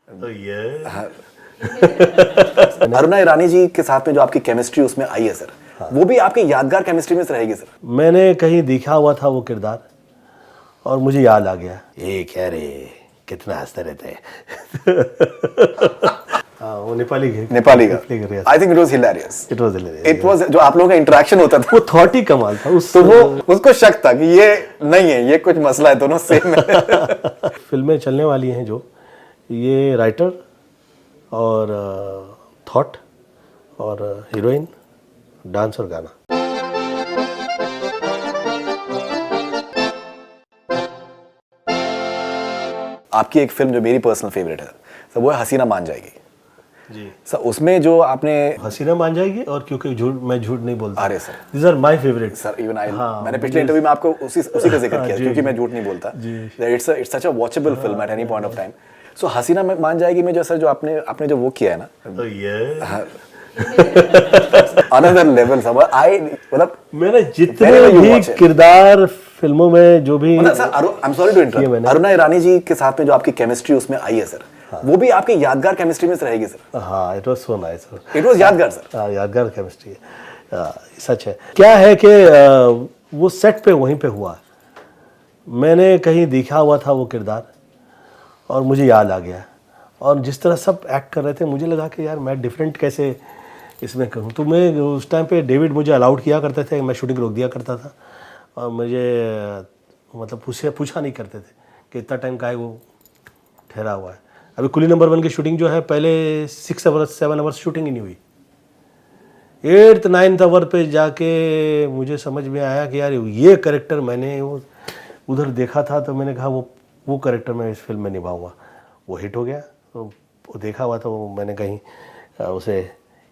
तो ये अरुणा ईरानी जी के साथ में जो आपकी केमिस्ट्री उसमें आई है सर, वो भी आपकी यादगार केमिस्ट्री में से रहेगी सर। मैंने कहीं देखा हुआ था वो किरदार और मुझे याद आ गया, ये क्या रे कितना हंसते रहते हैं। हाँ, वो नेपाली का I think it was hilarious. It was जो आप लोगों का इंटरेक्शन होता था वो थॉट ही कमाल था उस तो वो उसको शक था कि ये नहीं है, ये कुछ मसला है, दोनों सेम है। फिल्में चलने वाली हैं जो, ये राइटर और थॉट और हीरोइन, डांस और गाना। आपकी एक फिल्म जो मेरी पर्सनल फेवरेट है सर, वो है हसीना मान जाएगी जी सर। उसमें जो आपने हसीना मान जाएगी और क्योंकि मैं झूठ नहीं बोलता, अरे sir these are my favourite sir. Even I हाँ, मैंने पिछले इंटरव्यू में आपको उसी का जिक्र किया, जी, क्योंकि जी, मैं झूठ नहीं बोलता। जी। इट्स सच a watchable film at any point of time. So Haseena Maan Jayegi में जो सर जो आपने जो वो किया है ना, तो ये अनदर लेवल सर। आई मतलब मैंने जितने भी किरदार फिल्मों में जो भी sir, I am sorry to interrupt, Aruna Irani ji के साथ में जो आपकी केमिस्ट्री उसमें आई है सर, वो भी आपकी यादगार केमिस्ट्री में से रहेगी सर। हाँ, it was so nice, it was यादगार सर। हाँ, यादगार केमिस्ट्री है, सच है। क्या है कि वो सेट पे वहीं पे हुआ, मैंने कहीं देखा हुआ था वो किरदार और मुझे याद आ गया, और जिस तरह सब एक्ट कर रहे थे मुझे लगा कि यार मैं डिफरेंट कैसे इसमें करूँ। तो मैं उस टाइम पे डेविड मुझे अलाउड किया करते थे, मैं शूटिंग रोक दिया करता था और मुझे मतलब पूछा नहीं करते थे कि इतना टाइम का है वो ठहरा हुआ है। अभी कुली नंबर 1 की शूटिंग जो है, पहले 6 आवर्स 7 आवर्स शूटिंग ही नहीं हुई। 8th 9th आवर पे जाके मुझे समझ में आया कि यार ये कैरेक्टर मैंने वो उधर देखा था, तो मैंने कहा वो कैरेक्टर मैं इस फिल्म में निभाऊंगा। वो हिट हो गया, तो वो देखा हुआ था, वो मैंने कहीं उसे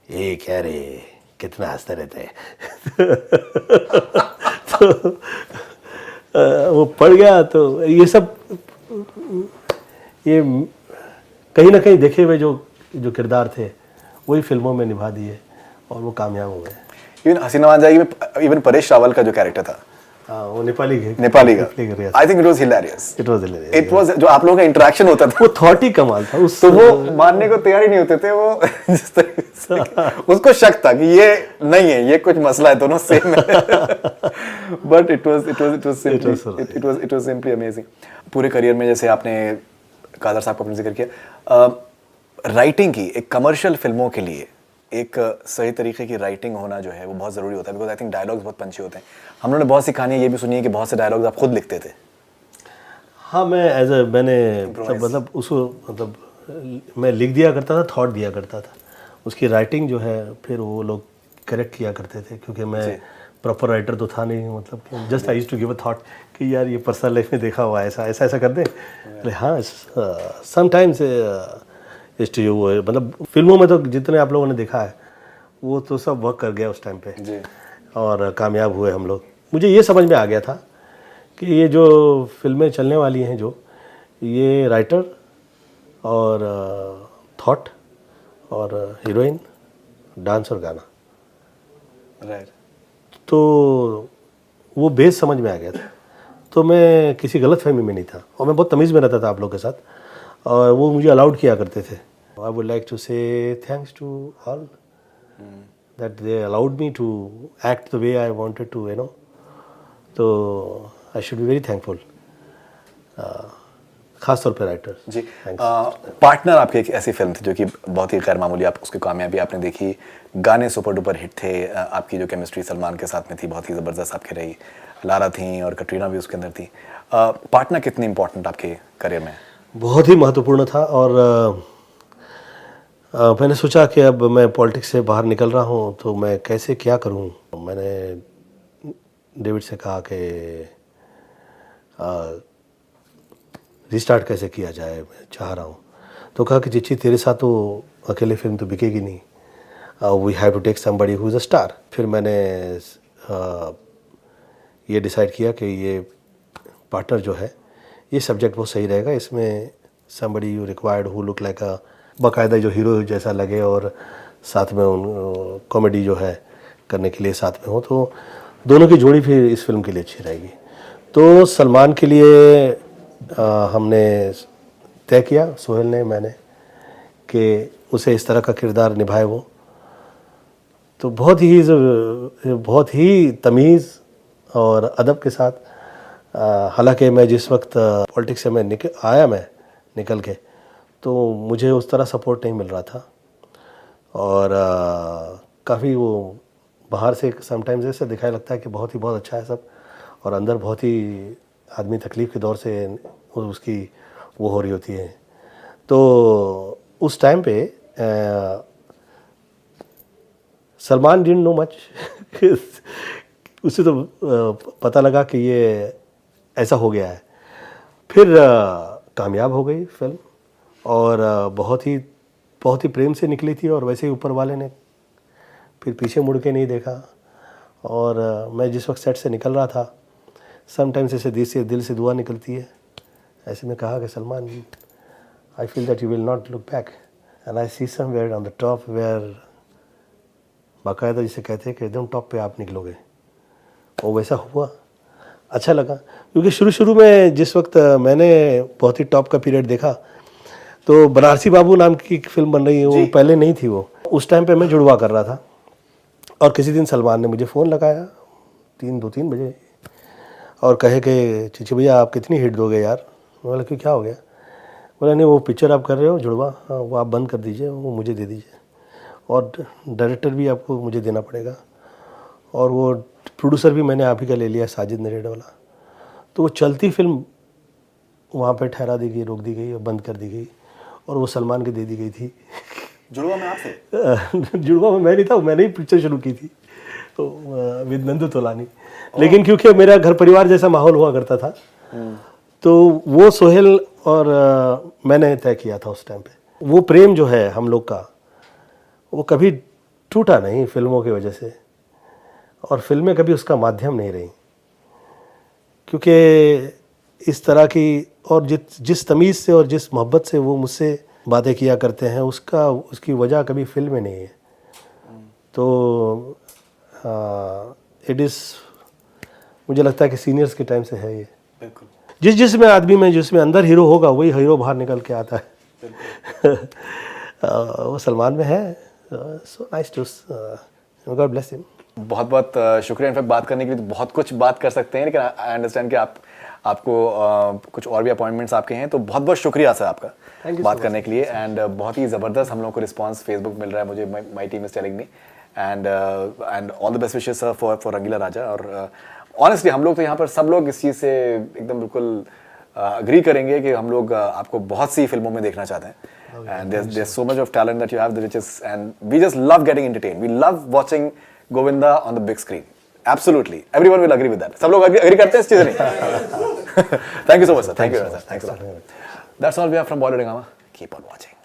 ये क्या रे कितना हंसते रहते हैं। तो वो पड़ गया। तो ये सब ये कहीं ना कहीं देखे हुए जो किरदार थे वही फिल्मों में निभा दिए और वो कामयाब हो गए। इवन हसीना मान जाएगी में इवन परेश रावल का जो कैरेक्टर था, वो नेपाली का I think it was hilarious. It was जो आप लोगों का इंटरेक्शन होता था वो थॉट ही कमाल था उस तो वो मानने को तैयार ही नहीं होते थे वो। जिस तरह से उसको शक था कि ये नहीं है, ये कुछ मसला है, दोनों सेम है। But it was simply amazing. पूरे करियर में जैसे आपने कादर साहब का अपने जिक्र किया, राइटिंग की एक कमर्शियल फिल्मों के लिए एक सही तरीके की राइटिंग होना जो है वो बहुत ज़रूरी होता है, बिकॉज आई थिंक डायलॉग्स बहुत पंची होते हैं। हम लोगों ने बहुत सी कहानियाँ ये भी सुनी है कि बहुत से डायलॉग्स आप खुद लिखते थे। हाँ, मैंने मतलब उसको मतलब मैं लिख दिया करता था, थॉट दिया करता था, उसकी राइटिंग जो है फिर वो लोग करेक्ट किया करते थे, क्योंकि मैं प्रॉपर राइटर तो था नहीं। मतलब just I used to give a thought कि यार ये पर्सनल लाइफ में देखा हुआ है, ऐसा कर दें। हाँ, समटाइम्स मतलब फिल्मों में तो जितने आप लोगों ने देखा है वो तो सब वर्क कर गया उस टाइम पे जी। और कामयाब हुए हम लोग। मुझे ये समझ में आ गया था कि ये जो फिल्में चलने वाली हैं जो, ये राइटर और थॉट और हीरोइन, डांस और गाना, राइट। तो वो बेस समझ में आ गया था। तो मैं किसी गलत फहमी में नहीं था और मैं बहुत तमीज़ में रहता था आप लोग के साथ, और वो मुझे अलाउड किया करते थे। I would like to say thanks to all that they allowed me to act the way I wanted to, you know. तो I should be very thankful, खास तौर पे राइटर जी। पार्टनर आपकी एक ऐसी फिल्म थी जो कि बहुत ही गैर मामूली, आप उसकी कामयाबी आपने देखी, गाने सुपर डुपर हिट थे, आपकी जो केमिस्ट्री सलमान के साथ में थी बहुत ही ज़बरदस्त आपकी रही, लारा थी और कटरीना भी उसके अंदर थी। पार्टनर कितनी इंपॉर्टेंट आपके करियर में? बहुत ही महत्वपूर्ण था। और मैंने सोचा कि अब मैं पॉलिटिक्स से बाहर निकल रहा हूँ तो मैं कैसे क्या करूँ। मैंने डेविड से कहा कि रिस्टार्ट कैसे किया जाए, मैं चाह रहा हूँ। तो कहा कि चिच्ची तेरे साथ तो अकेले फिल्म तो बिकेगी नहीं, we have to take somebody who is a star. फिर मैंने ये डिसाइड किया कि ये पार्टनर जो है ये सब्जेक्ट बहुत सही रहेगा, इसमें somebody you required who look like अ बाकायदा जो हीरो जैसा लगे और साथ में उन कॉमेडी जो है करने के लिए साथ में हो, तो दोनों की जोड़ी फिर इस फिल्म के लिए अच्छी रहेगी। तो सलमान के लिए हमने तय किया, सोहेल ने, मैंने, कि उसे इस तरह का किरदार निभाए वो। तो बहुत ही तमीज़ और अदब के साथ, हालांकि मैं जिस वक्त पॉलिटिक्स से मैं निकल के, तो मुझे उस तरह सपोर्ट नहीं मिल रहा था। और काफ़ी वो बाहर से समटाइम्स ऐसे दिखाई लगता है कि बहुत अच्छा है सब, और अंदर बहुत ही आदमी तकलीफ़ के दौर से उसकी वो हो रही होती है। तो उस टाइम पे सलमान डिडंट नो मच। उसे तो पता लगा कि ये ऐसा हो गया है। फिर कामयाब हो गई फिल्म, और बहुत ही प्रेम से निकली थी, और वैसे ही ऊपर वाले ने फिर पीछे मुड़ के नहीं देखा। और मैं जिस वक्त सेट से निकल रहा था, समटाइम्स ऐसे दिल से दुआ निकलती है। ऐसे में कहा कि Salman, I feel that you will not look back and I see somewhere on the top where, बाकायदा जिसे कहते हैं कि एकदम टॉप पे आप निकलोगे। और वैसा हुआ, अच्छा लगा। क्योंकि शुरू में जिस वक्त मैंने बहुत ही टॉप का पीरियड देखा, तो बनारसी बाबू नाम की एक फिल्म बन रही है, वो पहले नहीं थी। वो उस टाइम पे मैं जुड़वा कर रहा था, और किसी दिन सलमान ने मुझे फ़ोन लगाया 2-3 बजे, और कहे कि चिची भैया आप कितनी हिट दोगे यार। मैं बोला कि क्या हो गया। बोला नहीं, वो पिक्चर आप कर रहे हो जुड़वा, हाँ, वो आप बंद कर दीजिए, वो मुझे दे दीजिए, और डायरेक्टर भी आपको मुझे देना पड़ेगा, और वो प्रोड्यूसर भी मैंने आप ही का ले लिया, साजिद नरेड वाला। तो वो चलती फिल्म वहाँ पे ठहरा दी गई, रोक दी गई और बंद कर दी गई, और वो सलमान के दे दी गई थी। जुड़वा में आपसे? जुड़वा में मैं नहीं था, मैंने ही पिक्चर शुरू की थी तो विद नंदू तोलानी। लेकिन क्योंकि मेरा घर परिवार जैसा माहौल हुआ करता था, तो वो सोहेल और मैंने तय किया था उस टाइम पे। वो प्रेम जो है हम लोग का, वो कभी टूटा नहीं फिल्मों की वजह से, और फिल्में कभी उसका माध्यम नहीं रही। क्योंकि इस तरह की, और जिस तमीज़ से और जिस मोहब्बत से वो मुझसे बातें किया करते हैं, उसकी वजह कभी फिल्म नहीं है। तो इट इज़, मुझे लगता है कि सीनियर्स के टाइम से है ये। बिल्कुल। जिसमें आदमी में जिसमें अंदर हीरो होगा, वही हीरो बाहर निकल के आता है। वो सलमान में है। So nice to, God bless him. बहुत बहुत शुक्रिया। इनफैक्ट बात करने के लिए तो बहुत कुछ बात कर सकते हैं, लेकिन आई अंडरस्टैंड कि आपको कुछ और भी अपॉइंटमेंट आपके हैं, तो बहुत बहुत शुक्रिया सर आपका बात करने के लिए। एंड बहुत ही ज़बरदस्त हम लोगों को रिस्पांस फेसबुक मिल रहा है, मुझे my team is telling me, and all the best wishes sir for Rangeela Raja. और ऑनेस्टली हम लोग तो यहाँ पर सब लोग इस चीज़ से एकदम बिल्कुल अग्री करेंगे कि हम लोग आपको बहुत सी फिल्मों में देखना चाहते हैं। And there's so much of talent that you have, which is, and we just love getting entertained. We love watching Govinda on the big screen. Absolutely, everyone will agree with that. सब लोग agree करते हैं इस चीज़ में? Thank you so much, sir. Thank you, sir. Thanks a lot. That's all we have from Bollywood Hungama. Keep on watching.